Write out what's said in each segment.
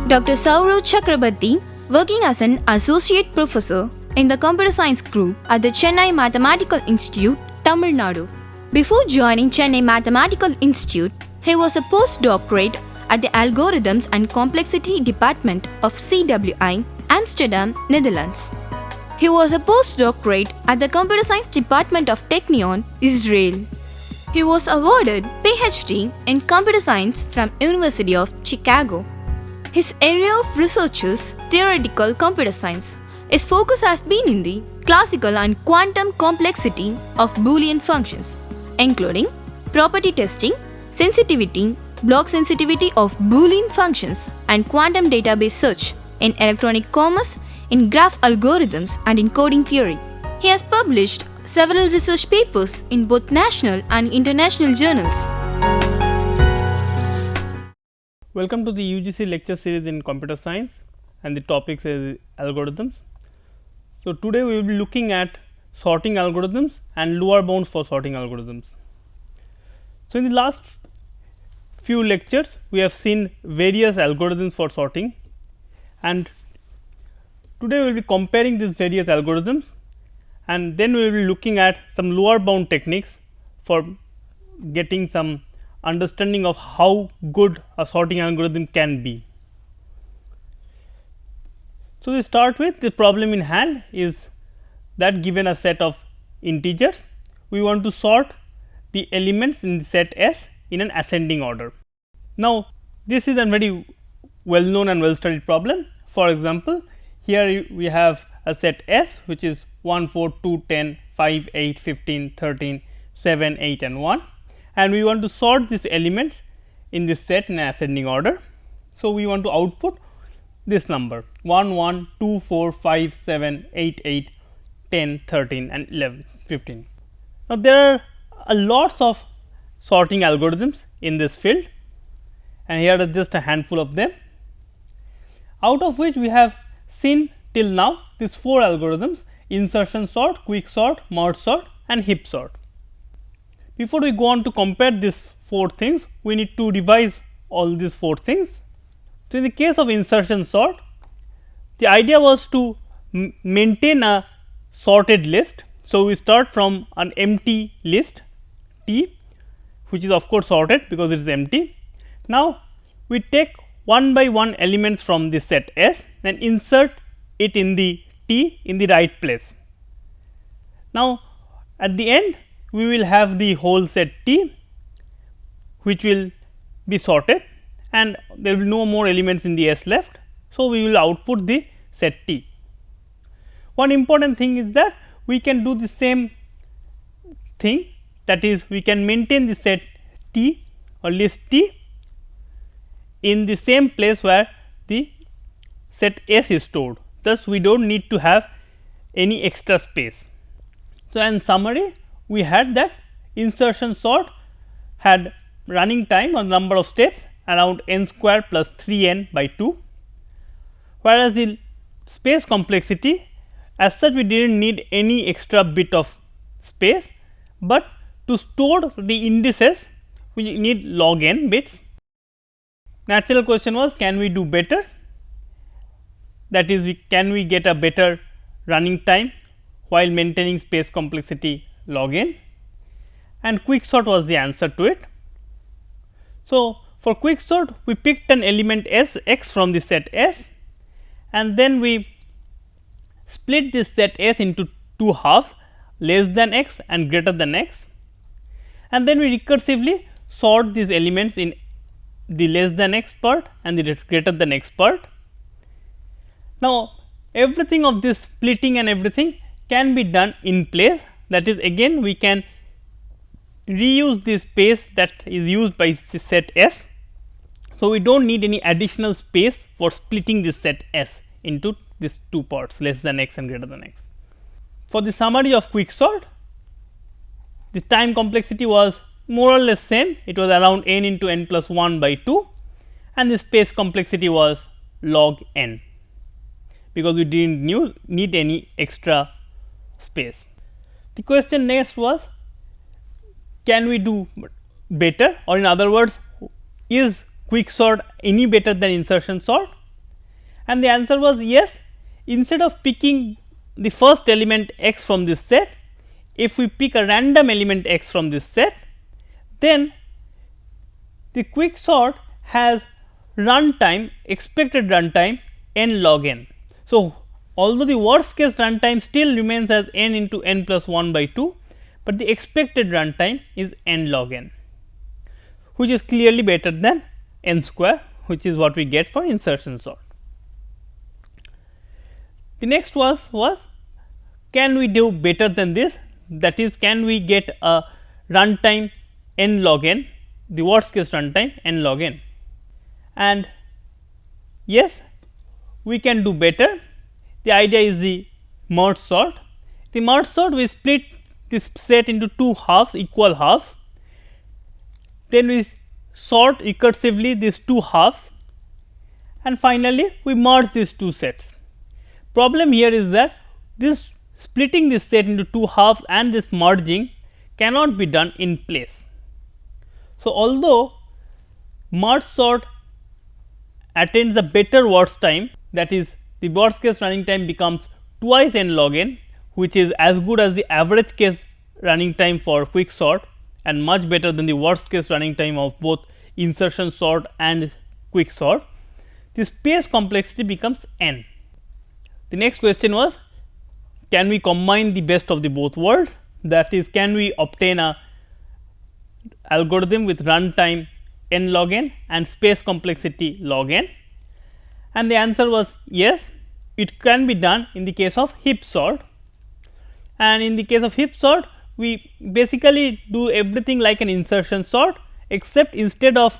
Dr. Saurav Chakrabarty, working as an associate professor in the computer science group at the Chennai Mathematical Institute, Tamil Nadu. Before joining Chennai Mathematical Institute, he was a postdoctorate at the Algorithms and Complexity Department of CWI, Amsterdam, Netherlands. He was a postdoctorate at the Computer Science Department of Technion, Israel. He was awarded PhD in Computer Science from University of Chicago. His area of research is theoretical computer science. His focus has been in the classical and quantum complexity of Boolean functions, including property testing, sensitivity, block sensitivity of Boolean functions, and quantum database search in electronic commerce, in graph algorithms, and in coding theory. He has published several research papers in both national and international journals. Welcome to the UGC lecture series in computer science, and the topic is algorithms. So, today we will be looking at sorting algorithms and lower bounds for sorting algorithms. So, in the last few lectures we have seen various algorithms for sorting, and today we will be comparing these various algorithms, and then we will be looking at some lower bound techniques for getting some understanding of how good a sorting algorithm can be. So, we start with the problem in hand is that given a set of integers, we want to sort the elements in the set S in an ascending order. Now, this is a very well known and well studied problem. For example, here we have a set S which is 1, 4, 2, 10, 5, 8, 15, 13, 7, 8 and 1, and we want to sort these elements in this set in ascending order. So, we want to output this number 1, 1, 2, 4, 5, 7, 8, 8, 10, 13 and 11, 15. Now, there are a lots of sorting algorithms in this field, and here are just a handful of them, out of which we have seen till now these 4 algorithms: insertion sort, quick sort, merge sort and heap sort. Before we go on to compare these 4 things, we need to revise all these 4 things. So, in the case of insertion sort, the idea was to maintain a sorted list. So, we start from an empty list T, which is of course sorted because it is empty. Now, we take one by one elements from the set S and insert it in the T in the right place. Now, at the end we will have the whole set T which will be sorted, and there will be no more elements in the S left. So, we will output the set T. One important thing is that we can do the same thing, that is we can maintain the set T or list T in the same place where the set S is stored. Thus, we do not need to have any extra space. So, in summary, we had that insertion sort had running time or number of steps around n square plus 3 n by 2, whereas the space complexity as such we did not need any extra bit of space, but to store the indices we need log n bits. Natural question was, can we do better, that is can we get a better running time while maintaining space complexity log n, and quick sort was the answer to it. So, for quick sort we picked an element S x from the set S, and then we split this set S into 2 halves, less than x and greater than x, and then we recursively sort these elements in the less than x part and the greater than x part. Now, everything of this splitting and everything can be done in place, that is again we can reuse the space that is used by set S. So, we do not need any additional space for splitting this set S into these 2 parts, less than x and greater than x. For the summary of quick sort, the time complexity was more or less same, it was around n into n plus 1 by 2, and the space complexity was log n, because we did not need any extra space. The question next was, can we do better, or in other words, is quick sort any better than insertion sort? And the answer was yes. Instead of picking the first element x from this set, if we pick a random element x from this set, then the quick sort has runtime, expected runtime n log n. So, although the worst case runtime still remains as n into n plus 1 by 2, but the expected runtime is n log n, which is clearly better than n square, which is what we get for insertion sort. The next was can we do better than this, that is, can we get a runtime n log n, the worst case runtime n log n, and yes, we can do better. The idea is the merge sort. The merge sort, we split this set into two halves, equal halves, then we sort recursively these two halves, and finally we merge these two sets. Problem here is that this splitting this set into two halves and this merging cannot be done in place. So, although merge sort attains a better worst time, that is, the worst case running time becomes twice n log n, which is as good as the average case running time for quick sort and much better than the worst case running time of both insertion sort and quick sort, the space complexity becomes n. The next question was, can we combine the best of the both worlds, that is, can we obtain a algorithm with runtime n log n and space complexity log n, and the answer was yes, it can be done in the case of heap sort. And in the case of heap sort, we basically do everything like an insertion sort, except instead of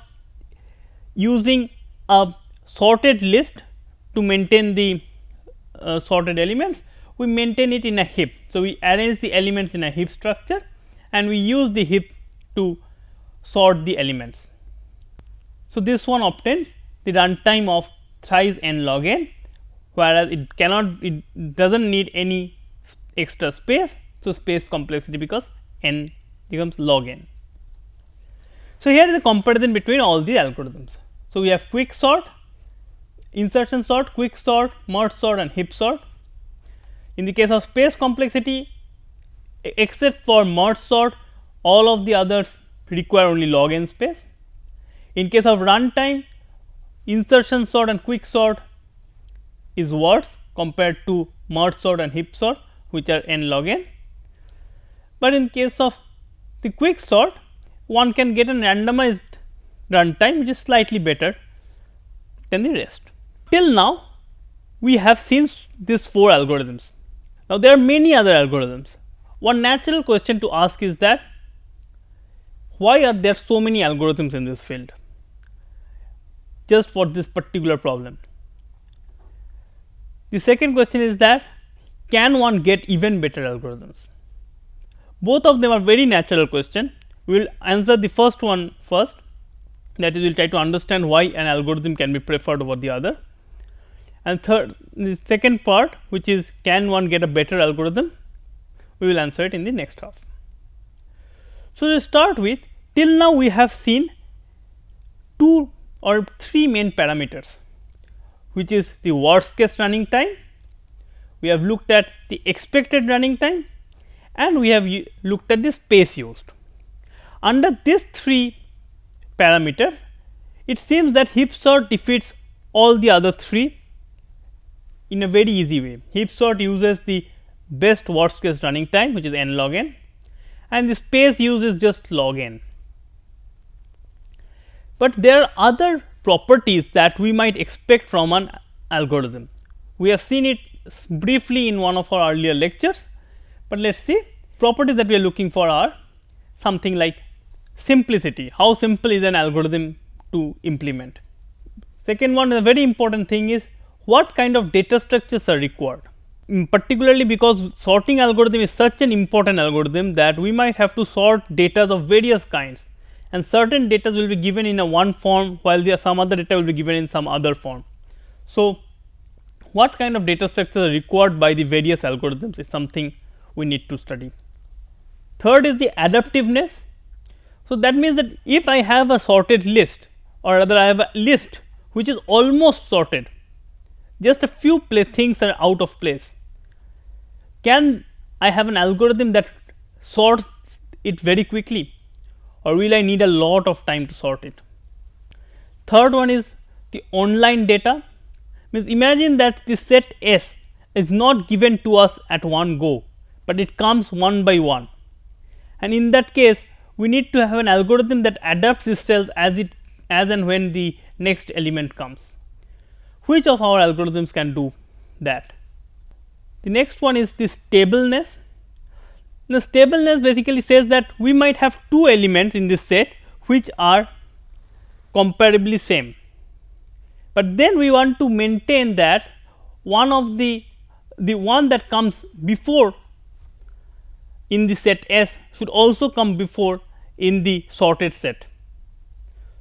using a sorted list to maintain the sorted elements, we maintain it in a heap. So, we arrange the elements in a heap structure and we use the heap to sort the elements. So, this one obtains the runtime of thrice n log n, whereas it does not need any extra space. So, space complexity because n becomes log n. So, here is a comparison between all the algorithms. So, we have quick sort, insertion sort, quick sort, merge sort and heap sort. In the case of space complexity, except for merge sort, all of the others require only log n space. In case of runtime, insertion sort and quick sort is worse compared to merge sort and heap sort, which are n log n. But in case of the quick sort, one can get a randomized runtime which is slightly better than the rest. Till now, we have seen these 4 algorithms. Now, there are many other algorithms. One natural question to ask is that why are there so many algorithms in this field just for this particular problem? The second question is that can one get even better algorithms? Both of them are very natural question. We will answer the first one first, that is, we will try to understand why an algorithm can be preferred over the other, and third, the second part, which is can one get a better algorithm, we will answer it in the next half. So, to start with, till now we have seen 2 or 3 main parameters, which is the worst case running time, we have looked at the expected running time, and we have looked at the space used. Under these 3 parameters, it seems that heap sort defeats all the other 3 in a very easy way. Heap sort uses the best worst case running time, which is n log n, and the space use is just log n. But there are other properties that we might expect from an algorithm. We have seen it briefly in one of our earlier lectures, but let us see. Properties that we are looking for are something like simplicity. How simple is an algorithm to implement? Second one, a very important thing is what kind of data structures are required, particularly because sorting algorithm is such an important algorithm that we might have to sort data of various kinds, and certain data will be given in a one form, while there are some other data will be given in some other form. So, what kind of data structures are required by the various algorithms is something we need to study. Third is the adaptiveness. So, that means that if I have a sorted list, or rather I have a list which is almost sorted, just a few things are out of place. Can I have an algorithm that sorts it very quickly, or will I need a lot of time to sort it? Third one is the online data. Means imagine that the set S is not given to us at one go, but it comes one by one, and in that case we need to have an algorithm that adapts itself as and when the next element comes. Which of our algorithms can do that? The next one is the stableness. The stableness basically says that we might have two elements in this set which are comparably same, but then we want to maintain that one of the one that comes before in the set S should also come before in the sorted set.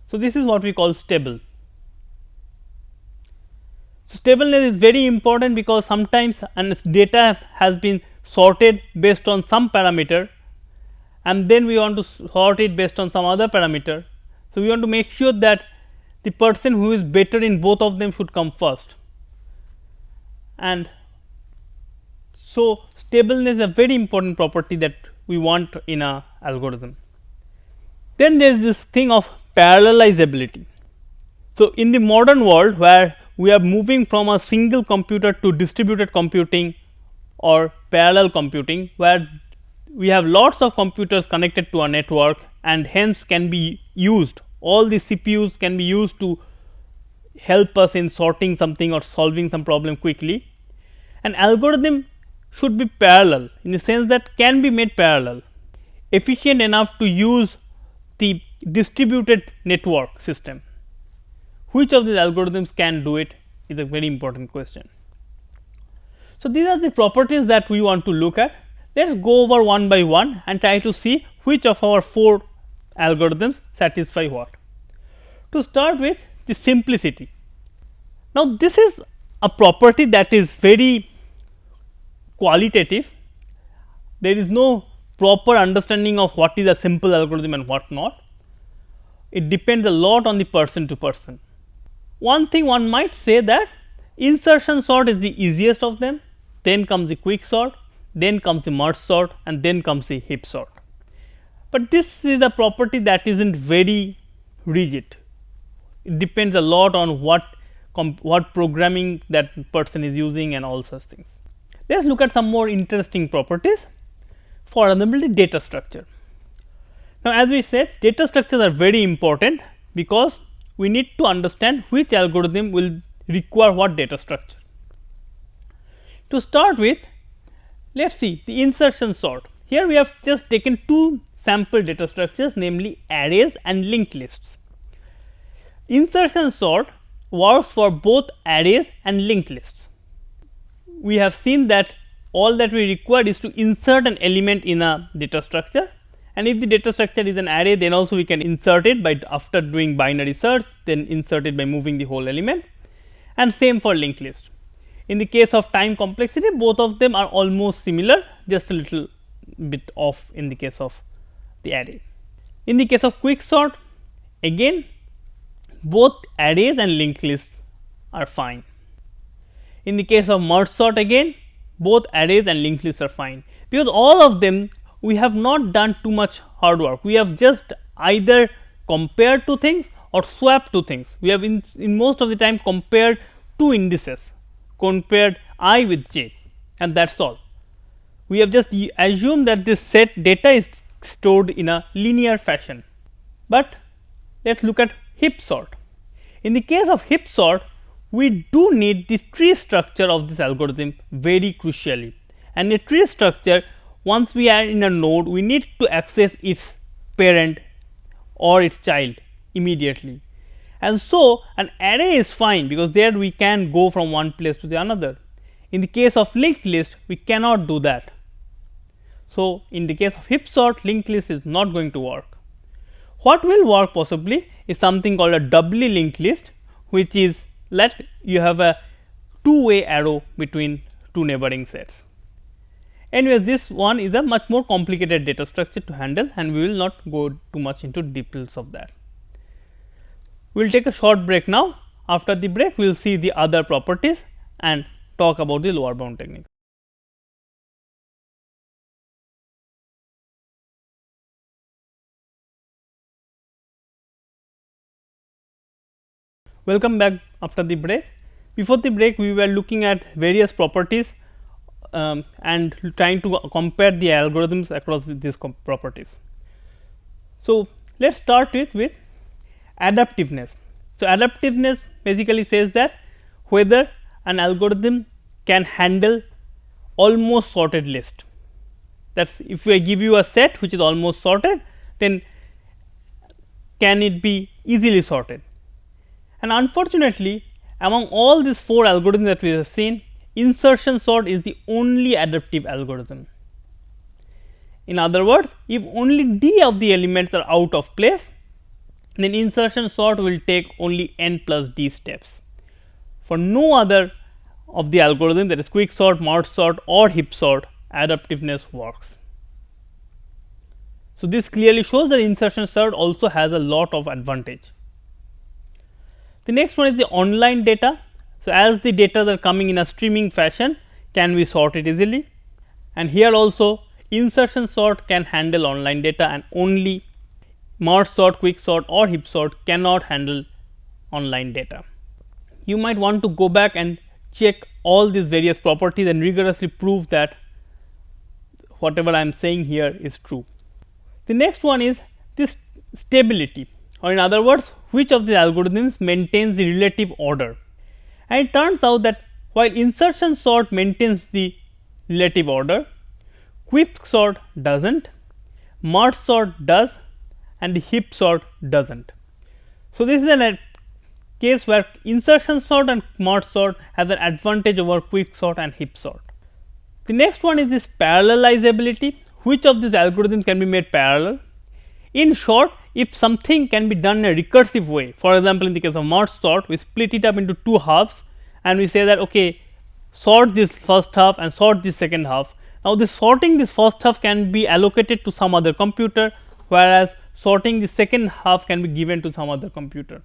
So, this is what we call stable. So, stableness is very important because sometimes data has been sorted based on some parameter, and then we want to sort it based on some other parameter. So, we want to make sure that the person who is better in both of them should come first, and so stableness is a very important property that we want in a algorithm. Then there is this thing of parallelizability. So, in the modern world where we are moving from a single computer to distributed computing or parallel computing, where we have lots of computers connected to a network and hence can be used, all the CPUs can be used to help us in sorting something or solving some problem quickly. An algorithm should be parallel in the sense that can be made parallel, efficient enough to use the distributed network system. Which of these algorithms can do it is a very important question. So, these are the properties that we want to look at. Let us go over one by one and try to see which of our 4 algorithms satisfy what. To start with, the simplicity. Now, this is a property that is very qualitative. There is no proper understanding of what is a simple algorithm and what not. It depends a lot on the person to person. One thing one might say that insertion sort is the easiest of them, then comes the quick sort, then comes the merge sort, and then comes the heap sort. But this is a property that is not very rigid. It depends a lot on what programming that person is using and all such things. Let us look at some more interesting properties. For example, the data structure. Now, as we said, data structures are very important because we need to understand which algorithm will require what data structure. To start with, let us see the insertion sort. Here we have just taken 2 sample data structures, namely arrays and linked lists. Insertion sort works for both arrays and linked lists. We have seen that all that we require is to insert an element in a data structure, and if the data structure is an array, then also we can insert it by after doing binary search, then insert it by moving the whole element, and same for linked list. In the case of time complexity, both of them are almost similar, just a little bit off in the case of the array. In the case of quick sort, again both arrays and linked lists are fine. In the case of merge sort, again both arrays and linked lists are fine, because all of them we have not done too much hard work. We have just either compared 2 things or swapped 2 things. We have in most of the time compared 2 indices, compared I with j, and that is all. We have just assumed that this set data is stored in a linear fashion. But let us look at heap sort. In the case of heap sort, we do need the tree structure of this algorithm very crucially, and a tree structure, once we are in a node, we need to access its parent or its child immediately, and so an array is fine because there we can go from one place to the another. In the case of linked list, we cannot do that. So, in the case of heap sort, linked list is not going to work. What will work possibly is something called a doubly linked list, which is let you have a 2-way arrow between 2 neighboring sets. Anyway, this one is a much more complicated data structure to handle, and we will not go too much into details of that. We will take a short break now. After the break, we will see the other properties and talk about the lower bound technique. Welcome back after the break. Before the break, we were looking at various properties and trying to compare the algorithms across these properties. So, let us start with adaptiveness. So, adaptiveness basically says that whether an algorithm can handle almost sorted list. That is, if we give you a set which is almost sorted, then can it be easily sorted. And unfortunately, among all these 4 algorithms that we have seen, insertion sort is the only adaptive algorithm. In other words, if only d of the elements are out of place, then insertion sort will take only n plus d steps. For no other of the algorithm, that is quick sort, merge sort or heap sort, adaptiveness works. So, this clearly shows that insertion sort also has a lot of advantage. The next one is the online data. So, as the data are coming in a streaming fashion, can we sort it easily? And here also insertion sort can handle online data, and only merge sort, quick sort or heap sort cannot handle online data. You might want to go back and check all these various properties and rigorously prove that whatever I am saying here is true. The next one is this stability, or in other words, which of the algorithms maintains the relative order. And it turns out that while insertion sort maintains the relative order, quick sort does not, merge sort does, and the heap sort does not. So, this is a case where insertion sort and merge sort has an advantage over quick sort and heap sort. The next one is this parallelizability, which of these algorithms can be made parallel. In short, if something can be done in a recursive way, for example, in the case of merge sort, we split it up into 2 halves and we say that okay, sort this first half and sort this second half. Now, this sorting this first half can be allocated to some other computer, whereas sorting the second half can be given to some other computer.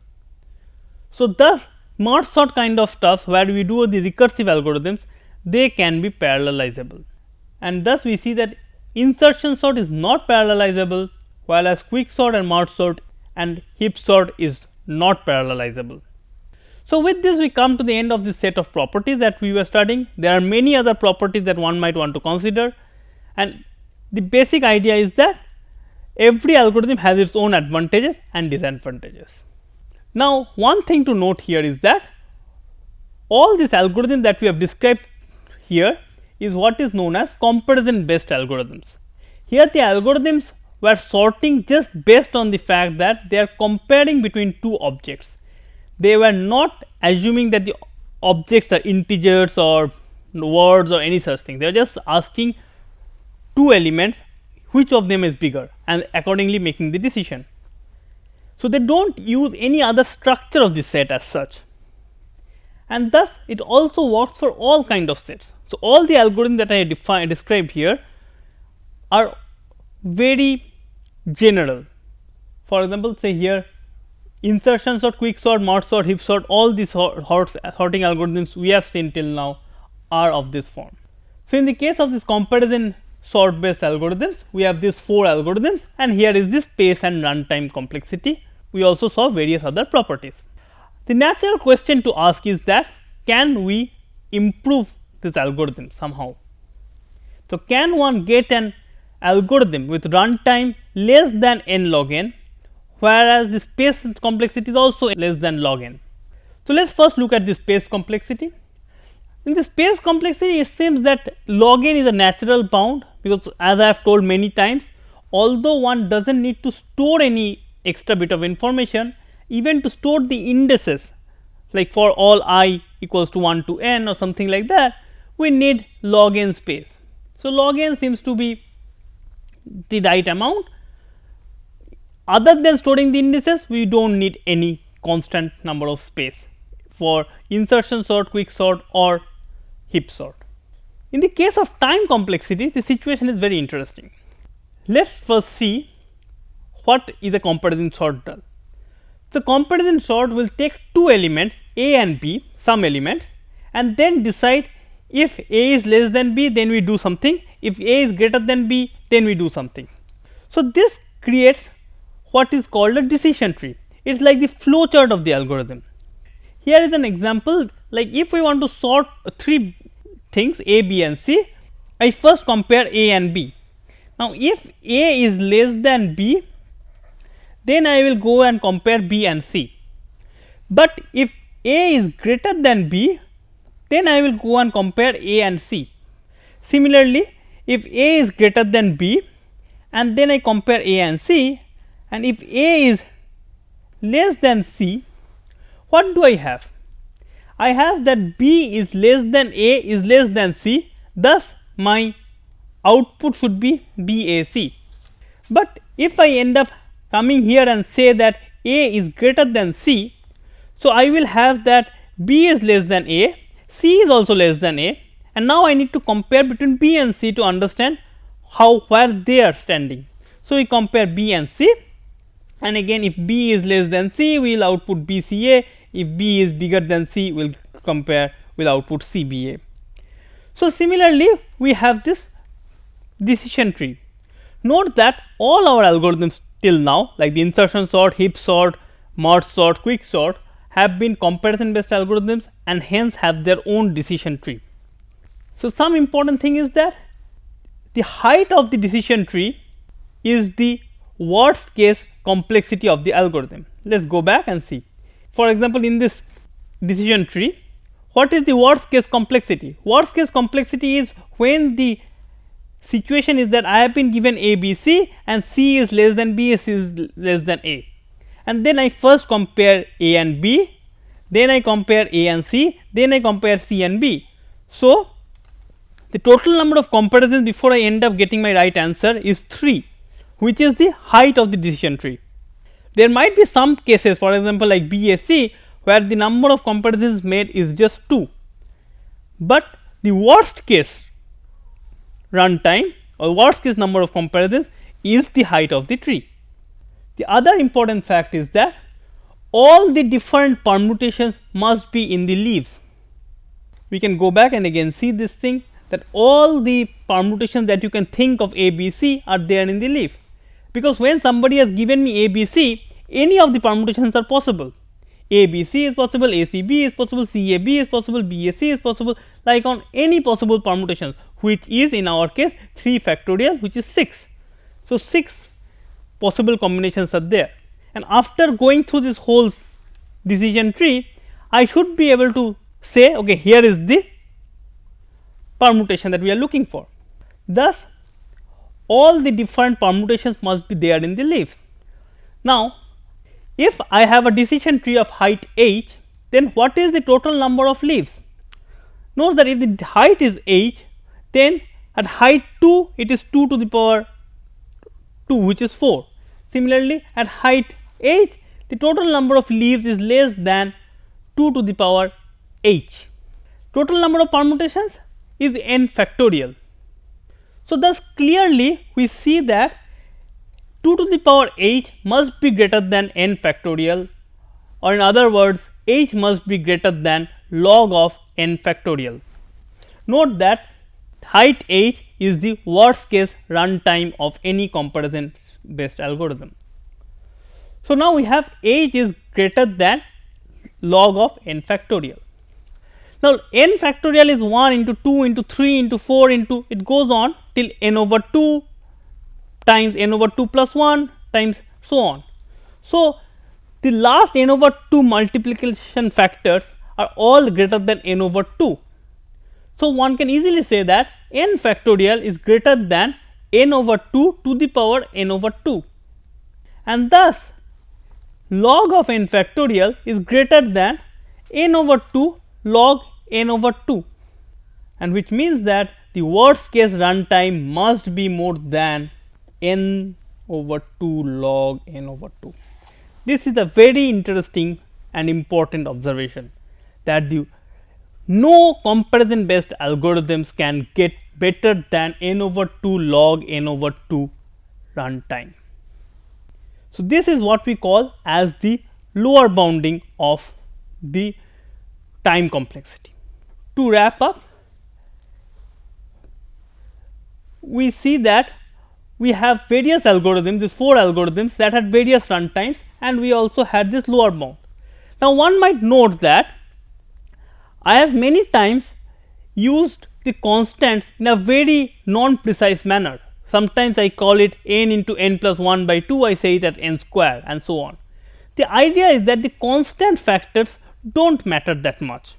So, thus merge sort kind of stuff where we do the recursive algorithms, they can be parallelizable, and thus we see that insertion sort is not parallelizable, while as quick sort and merge sort and heap sort is not parallelizable. So, with this we come to the end of this set of properties that we were studying. There are many other properties that one might want to consider, and the basic idea is that every algorithm has its own advantages and disadvantages. Now, one thing to note here is that all these algorithms that we have described here is what is known as comparison based algorithms. Here the algorithms were sorting just based on the fact that they are comparing between 2 objects. They were not assuming that the objects are integers or words or any such thing. They are just asking 2 elements, which of them is bigger, and accordingly making the decision. So, they do not use any other structure of the set as such, and thus it also works for all kind of sets. So, all the algorithms that I described here are very general. For example, say here insertion sort, quick sort, merge sort, heap sort, all these sorting algorithms we have seen till now are of this form. So, in the case of this comparison sort based algorithms, we have these 4 algorithms, and here is this space and runtime complexity. We also saw various other properties. The natural question to ask is that can we improve this algorithm somehow? So, can one get an algorithm with runtime less than n log n, whereas the space complexity is also less than log n? So, let us first look at the space complexity. In the space complexity, it seems that log n is a natural bound, because as I have told many times, although one does not need to store any extra bit of information, even to store the indices, like for all I equals to 1 to n or something like that, we need log n space. So, log n seems to be the right amount. Other than storing the indices, we do not need any constant number of space for insertion sort, quick sort or heap sort. In the case of time complexity, the situation is very interesting. Let us first see what is a comparison sort does. So, comparison sort will take 2 elements A and B, some elements, and then decide if A is less than B, then we do something, if A is greater than B, then we do something. So, this creates what is called a decision tree. It is like the flow chart of the algorithm. Here is an example, like if we want to sort three things A, B and C, I first compare A and B. Now, if A is less than B, then I will go and compare B and C. But if A is greater than B, then I will go and compare A and C. Similarly, if A is greater than B and then I compare A and C, and if A is less than C, what do I have? I have that B is less than A is less than C, thus my output should be BAC. But if I end up coming here and say that A is greater than C, so I will have that B is less than A, C is also less than A, and now I need to compare between B and C to understand where they are standing. So, we compare B and C, and again if B is less than C, we will output BCA, if B is bigger than C, we will compare with output CBA. So, similarly we have this decision tree. Note that all our algorithms till now, like the insertion sort, heap sort, merge sort, quick sort, have been comparison based algorithms and hence have their own decision tree. So, some important thing is that the height of the decision tree is the worst case complexity of the algorithm. Let us go back and see. For example, in this decision tree, what is the worst case complexity? Worst case complexity is when the situation is that I have been given A, B, C and C is less than B, C is less than A, and then I first compare A and B, then I compare A and C, then I compare C and B. So, the total number of comparisons before I end up getting my right answer is 3, which is the height of the decision tree. There might be some cases, for example, like BAC, where the number of comparisons made is just 2, but the worst case runtime or worst case number of comparisons is the height of the tree. The other important fact is that all the different permutations must be in the leaves. We can go back and again see this thing, that all the permutations that you can think of A, B, C are there in the leaf, because when somebody has given me A, B, C, any of the permutations are possible. A, B, C is possible, A, C, B is possible, C, A, B is possible, B, A, C is possible, like on any possible permutations, which is in our case 3 factorial, which is 6. So, 6 possible combinations are there, and after going through this whole decision tree, I should be able to say, okay, here is the permutation that we are looking for. Thus, all the different permutations must be there in the leaves. Now, if I have a decision tree of height h, then what is the total number of leaves? Note that if the height is h, then at height 2 it is 2 to the power 2, which is 4. Similarly, at height h, the total number of leaves is less than 2 to the power h. Total number of permutations is n factorial. So, thus clearly we see that 2 to the power h must be greater than n factorial, or in other words h must be greater than log of n factorial. Note that height h is the worst case runtime of any comparison based algorithm. So, now we have h is greater than log of n factorial. Now, n factorial is 1 into 2 into 3 into 4 into, it goes on till n over 2 times n over 2 plus 1 times so on. So, the last n over 2 multiplication factors are all greater than n over 2. So, one can easily say that n factorial is greater than n over 2 to the power n over 2, and thus log of n factorial is greater than n over 2 log n over 2, and which means that the worst case runtime must be more than n over 2 log n over 2. This is a very interesting and important observation, that the no comparison based algorithms can get better than n over 2 log n over 2 runtime. So, this is what we call as the lower bounding of the time complexity. to wrap up, we see that we have various algorithms, these 4 algorithms that had various runtimes, and we also had this lower bound. Now, one might note that I have many times used the constants in a very non-precise manner. Sometimes I call it n into n plus 1 by 2, I say it as n square and so on. The idea is that the constant factors do not matter that much.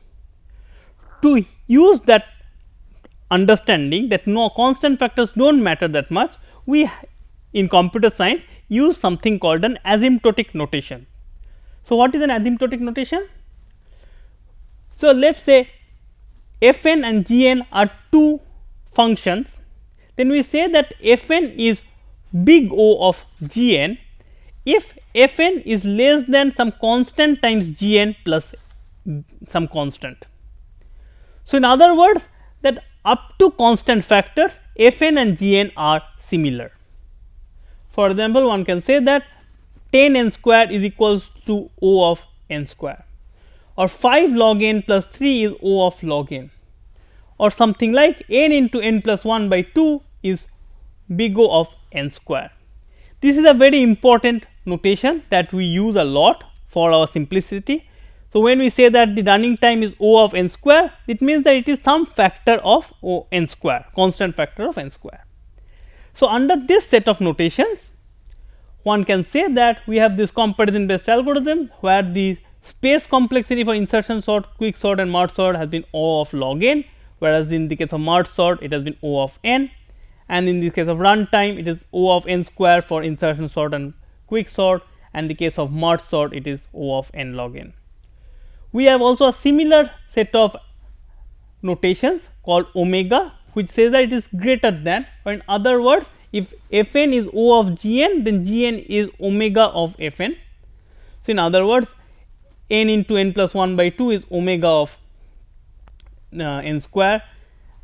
To use that understanding that no constant factors do not matter that much, we in computer science use something called an asymptotic notation. So, what is an asymptotic notation? So, let us say f n and g n are 2 functions, then we say that f n is big O of g n if f n is less than some constant times g n plus some constant. So, in other words, that up to constant factors f n and g n are similar. For example, one can say that 10 n square is equals to O of n square, or 5 log n plus 3 is O of log n, or something like n into n plus 1 by 2 is big O of n square. This is a very important notation that we use a lot for our simplicity. So, when we say that the running time is O of n square, it means that it is some factor of O n square, constant factor of n square. So, under this set of notations, one can say that we have this comparison based algorithm where the space complexity for insertion sort, quick sort and merge sort has been O of log n, whereas in the case of merge sort it has been O of n, and in the case of runtime it is O of n square for insertion sort and quick sort, and the case of merge sort it is O of n log n. We have also a similar set of notations called omega, which says that it is greater than, or in other words, if f n is O of g n, then g n is omega of f n. So, in other words, n into n plus 1 by 2 is omega of n square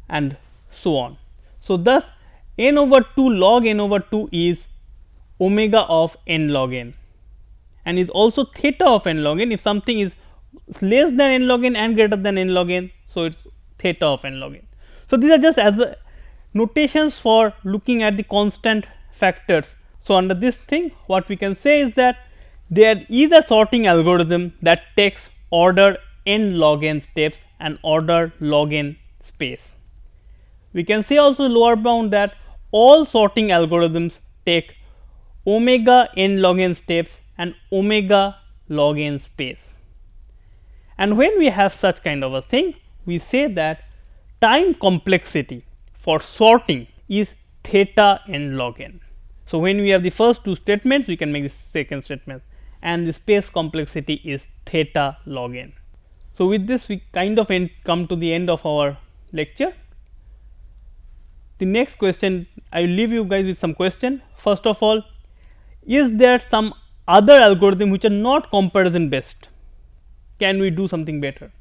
and so on. So, thus n over 2 log n over 2 is omega of n log n, and is also theta of n log n if something is less than n log n and greater than n log n. So, it is theta of n log n. So, these are just as the notations for looking at the constant factors. So, under this thing what we can say is that there is a sorting algorithm that takes order n log n steps and order log n space. We can say also lower bound that all sorting algorithms take omega n log n steps and omega log n space. And when we have such kind of a thing, we say that time complexity for sorting is theta n log n. So, when we have the first 2 statements, we can make the second statement, and the space complexity is theta log n. So, with this we kind of come to the end of our lecture. The next question, I will leave you guys with some question. First of all, is there some other algorithm which are not comparison based? Can we do something better?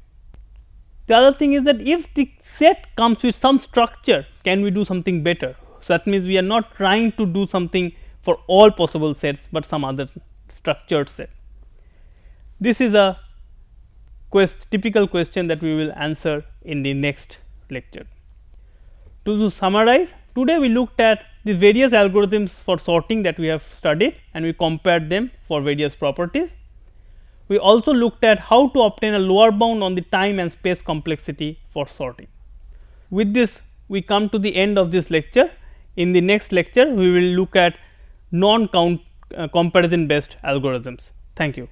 The other thing is that if the set comes with some structure, can we do something better? So, that means we are not trying to do something for all possible sets, but some other structured set. This is a typical question that we will answer in the next lecture. To summarize, today we looked at the various algorithms for sorting that we have studied, and we compared them for various properties. We also looked at how to obtain a lower bound on the time and space complexity for sorting. With this, we come to the end of this lecture. In the next lecture, we will look at non-comparison based algorithms. Thank you.